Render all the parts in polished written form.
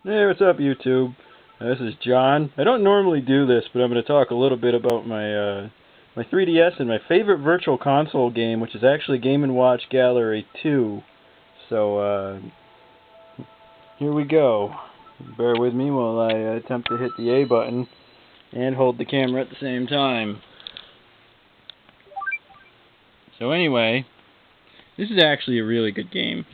Hey, what's up, YouTube? This is John. I don't normally do this, but I'm going to talk a little bit about my 3DS and my favorite Virtual Console game, which is actually Game & Watch Gallery 2. So, here we go. Bear with me while I attempt to hit the A button and hold the camera at the same time. So anyway, this is actually a really good game.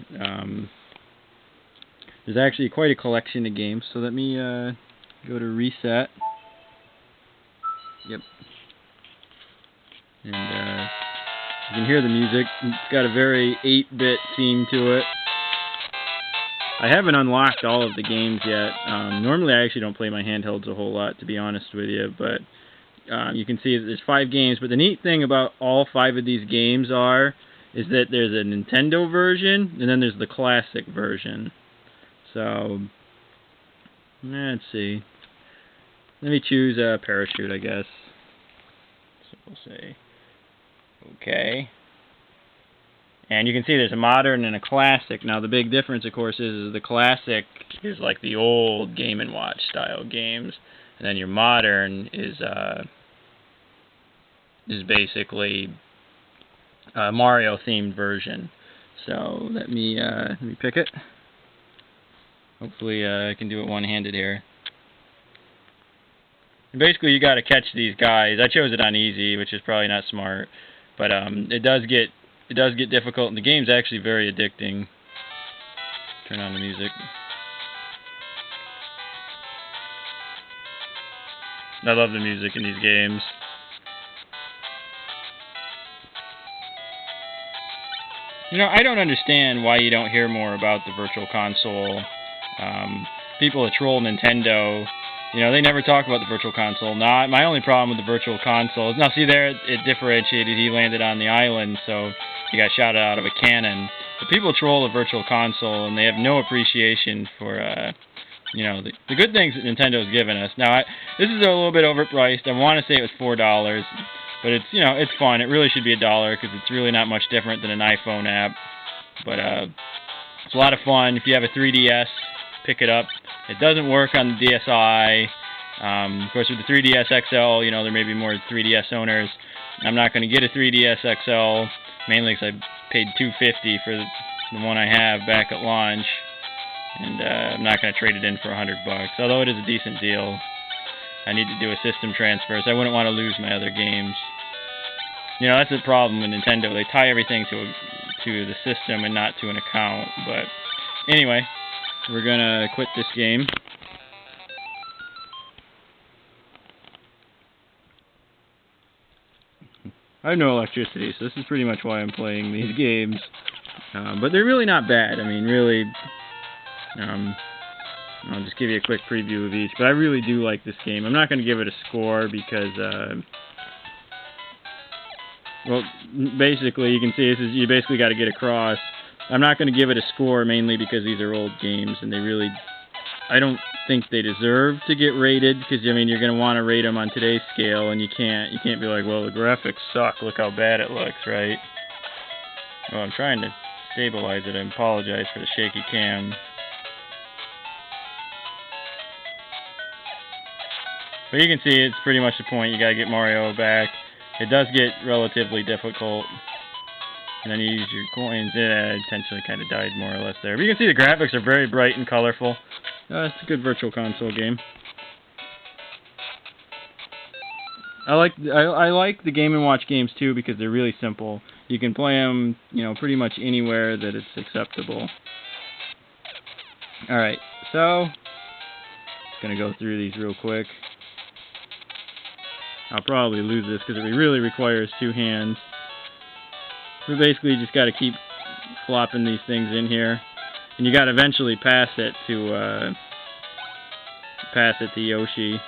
There's actually quite a collection of games, so let me go to reset. Yep. And you can hear the music. It's got a very 8-bit theme to it. I haven't unlocked all of the games yet. Normally I actually don't play my handhelds a whole lot, to be honest with you, but you can see that there's 5 games. But the neat thing about all 5 of these games is that there's a Nintendo version, and then there's the classic version. So, let's see. Let me choose a parachute, I guess. So we'll say, okay. And you can see there's a modern and a classic. Now the big difference, of course, is the classic is like the old Game & Watch style games, and then your modern is basically a Mario themed version. So let me pick it. Hopefully I can do it one-handed here. And basically you got to catch these guys. I chose it on easy, which is probably not smart, but it does get difficult, and the game's actually very addicting. Turn on the music. I love the music in these games. You know, I don't understand why you don't hear more about the Virtual Console. People that troll Nintendo, you know, they never talk about the Virtual Console. Now, my only problem with the Virtual Console is, now see there, it differentiated. He landed on the island, so he got shot out of a cannon. But people troll the Virtual Console, and they have no appreciation for, you know, the good things that Nintendo's given us. Now, this is a little bit overpriced. I want to say it was $4, but it's, you know, it's fun. It really should be $1 because it's really not much different than an iPhone app. But it's a lot of fun. If you have a 3DS, pick it up. It doesn't work on the DSi. Of course, with the 3DS XL, you know, there may be more 3DS owners. I'm not going to get a 3DS XL, mainly because I paid $250 for the one I have back at launch, and I'm not going to trade it in for $100. Although it is a decent deal, I need to do a system transfer, so I wouldn't want to lose my other games. You know, that's the problem with Nintendo. They tie everything to the system and not to an account. But anyway, we're going to quit this game. I have no electricity, so this is pretty much why I'm playing these games. But they're really not bad. I mean, really, I'll just give you a quick preview of each. But I really do like this game. I'm not going to give it a score because, well, basically, you can see this is, you basically got to get across. I'm not going to give it a score mainly because these are old games, and they really, I don't think they deserve to get rated, because, I mean, you're going to want to rate them on today's scale, and you can't be like, well, the graphics suck, look how bad it looks, right? Well, I'm trying to stabilize it. I apologize for the shaky cam. But you can see it's pretty much the point. You got to get Mario back. It does get relatively difficult. And then you use your coins. Yeah, intentionally kind of died more or less there. But you can see the graphics are very bright and colorful. It's a good Virtual Console game. I like the Game & Watch games too because they're really simple. You can play them, you know, pretty much anywhere that it's acceptable. All right, so just gonna go through these real quick. I'll probably lose this because it really requires 2 hands. We basically just got to keep flopping these things in here, and you got to eventually pass it to Yoshi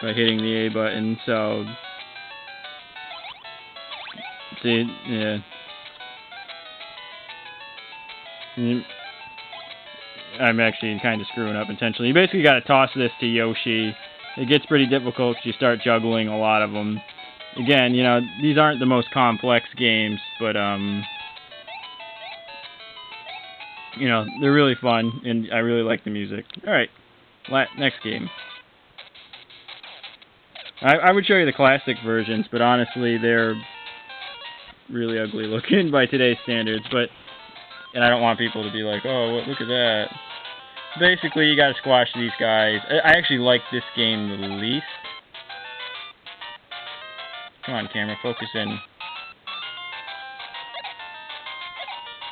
by hitting the A button. So, see, yeah. I'm actually kind of screwing up intentionally. You basically got to toss this to Yoshi. It gets pretty difficult because you start juggling a lot of them. Again, you know, these aren't the most complex games, but You know, they're really fun, and I really like the music. Alright, next game. I would show you the classic versions, but honestly, they're really ugly looking by today's standards, and I don't want people to be like, oh, look at that. Basically, you gotta squash these guys. I actually like this game the least. Come on, camera, focus in.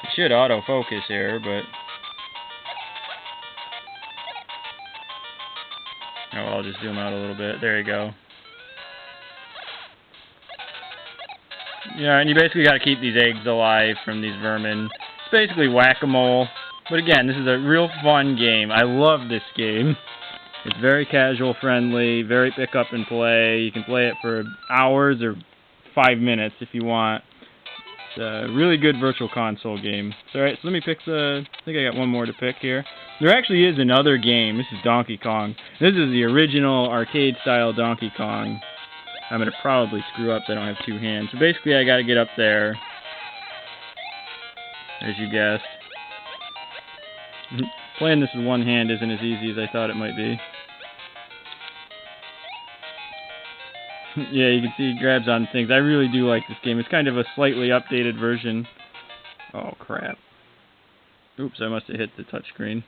It should autofocus here, but... Oh, I'll just zoom out a little bit. There you go. Yeah, and you basically got to keep these eggs alive from these vermin. It's basically whack-a-mole. But again, this is a real fun game. I love this game. It's very casual friendly, very pick up and play. You can play it for hours or 5 minutes if you want. It's a really good virtual console game. So, alright, so let me pick I think I got one more to pick here. There actually is another game. This is Donkey Kong. This is the original arcade-style Donkey Kong. I'm going to probably screw up so I don't have two hands. So basically I got to get up there, as you guessed. Playing this with one hand isn't as easy as I thought it might be. Yeah, you can see he grabs on things. I really do like this game. It's kind of a slightly updated version. Oh, crap. Oops, I must have hit the touchscreen.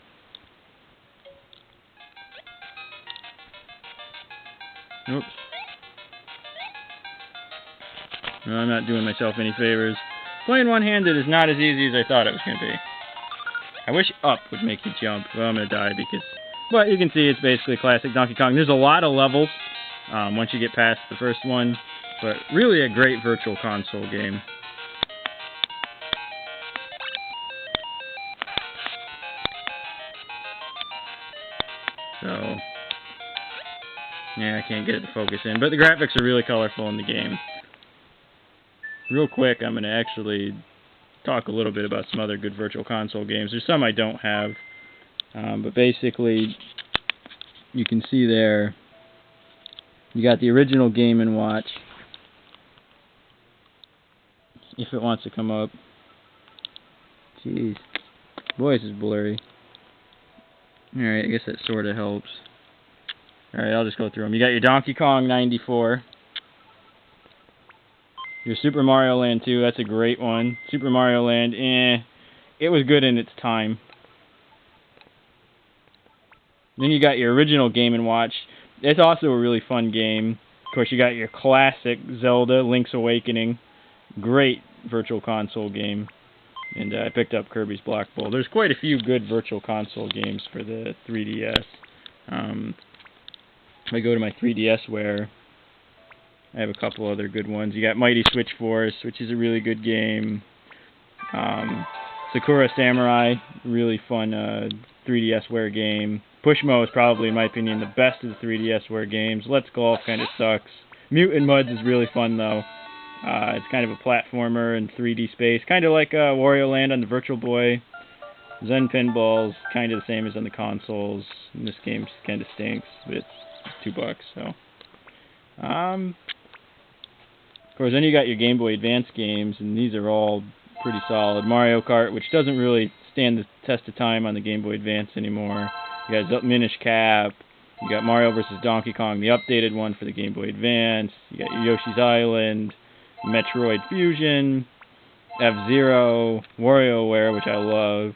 Oops. No, I'm not doing myself any favors. Playing one-handed is not as easy as I thought it was going to be. I wish up would make you jump. Well, I'm going to die because... But you can see it's basically classic Donkey Kong. There's a lot of levels once you get past the first one. But really a great virtual console game. So... yeah, I can't get it to focus in. But the graphics are really colorful in the game. Real quick, I'm going to actually talk a little bit about some other good virtual console games. There's some I don't have, but basically, you can see there, you got the original Game & Watch, if it wants to come up. Jeez, voice is blurry. Alright, I guess that sort of helps. Alright, I'll just go through them. You got your Donkey Kong 94. Your Super Mario Land 2, that's a great one. Super Mario Land, it was good in its time. Then you got your original Game & Watch. It's also a really fun game. Of course, you got your classic Zelda, Link's Awakening. Great virtual console game. And I picked up Kirby's Black Bowl. There's quite a few good virtual console games for the 3DS. If I go to my 3DSware, I have a couple other good ones. You got Mighty Switch Force, which is a really good game. Sakura Samurai, really fun 3DSware game. Pushmo is probably, in my opinion, the best of the 3DSware games. Let's Golf kind of sucks. Mutant Mudds is really fun, though. It's kind of a platformer in 3D space, kind of like Wario Land on the Virtual Boy. Zen Pinball's kind of the same as on the consoles. And this game kind of stinks, but it's $2, so... Of course, then you got your Game Boy Advance games, and these are all pretty solid. Mario Kart, which doesn't really stand the test of time on the Game Boy Advance anymore. You got Minish Cap. You got Mario vs. Donkey Kong, the updated one for the Game Boy Advance. You got your Yoshi's Island, Metroid Fusion, F-Zero, WarioWare, which I love.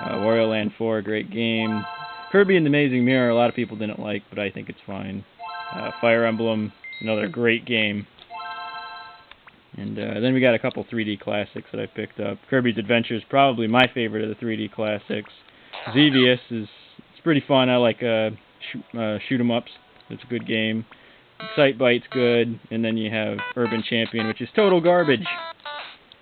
Wario Land 4, great game. Kirby and the Amazing Mirror, a lot of people didn't like, but I think it's fine. Fire Emblem, another great game. And then we got a couple 3D classics that I picked up. Kirby's Adventure is probably my favorite of the 3D classics. Xevious it's pretty fun. I like shoot 'em ups. It's a good game. Excitebite's good, and then you have Urban Champion, which is total garbage,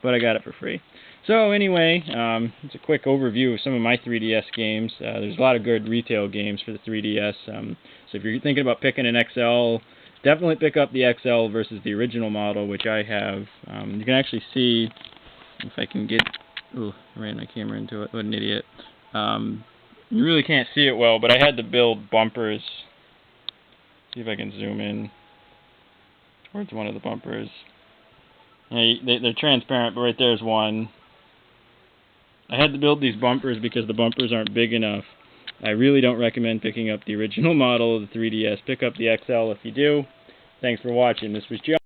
but I got it for free. So anyway, it's a quick overview of some of my 3DS games. There's a lot of good retail games for the 3DS. So if you're thinking about picking an XL, definitely pick up the XL versus the original model, which I have. You can actually see, if I can get... Ooh, I ran my camera into it. What an idiot. You really can't see it well, but I had to build bumpers. See if I can zoom in towards one of the bumpers. Yeah, they're transparent, but right there's one. I had to build these bumpers because the bumpers aren't big enough. I really don't recommend picking up the original model of the 3DS. Pick up the XL if you do. Thanks for watching. This was Joe.